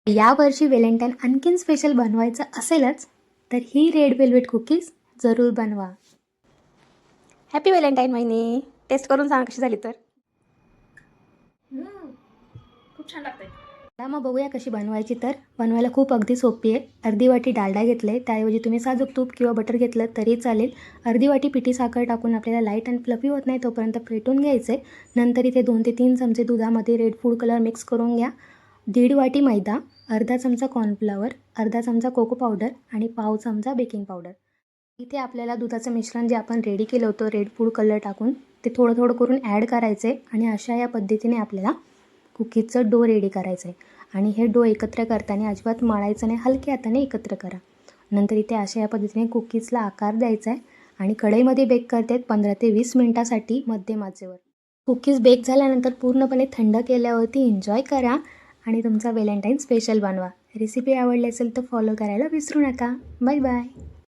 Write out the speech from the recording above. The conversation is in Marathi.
यावर्षी व्हॅलेंटाईन आणखीन स्पेशल बनवायचं असेलच तर ही रेड वेल्वेट कुकीज जरूर बनवा. हॅपी व्हॅलेंटाईन वहिनी. टेस्ट करून सांग कशी झाली तर. खूप छान लागतंय. आता मग बघूया कशी बनवायची. तर बनवायला खूप अगदी सोपी आहे. अर्धी वाटी डालडा घेतले, त्याऐवजी तुम्ही साजूक तूप किंवा बटर घेतलं तरी चालेल. अर्धी वाटी पिठी साखर टाकून आपल्याला लाईट आणि फ्लफी होत नाही तोपर्यंत फेटून घ्यायचं आहे. नंतर इथे 2 ते 3 चमचे दुधामध्ये रेड फूड कलर मिक्स करून घ्या. 1.5 वाटी मैदा, अर्धा चमचा कॉर्नफ्लॉवर, अर्धा चमचा कोको पावडर आणि पाव चमचा बेकिंग पावडर. इथे आपल्याला दुधाचं मिश्रण जे आपण रेडी केलं होतं रेड फूड कलर टाकून ते थोडं थोडं करून ॲड करायचं आहे आणि अशा या पद्धतीने आपल्याला कुकीजचं डो रेडी करायचं आहे. आणि हे डो एकत्र करताना अजिबात मळायचं नाही, हलक्या हाताने एकत्र करा. नंतर इथे अशा या पद्धतीने कुकीजला आकार द्यायचा आहे आणि कढईमध्ये बेक करते 15 ते 20 मिनिटासाठी मध्यम आचेवर. कुकीज बेक झाल्यानंतर पूर्णपणे थंड केल्यावरती एन्जॉय करा आणि तुमचा व्हॅलेंटाईन स्पेशल बनवा. रेसिपी आवडली असेल तर फॉलो करायला विसरू नका. Bye bye.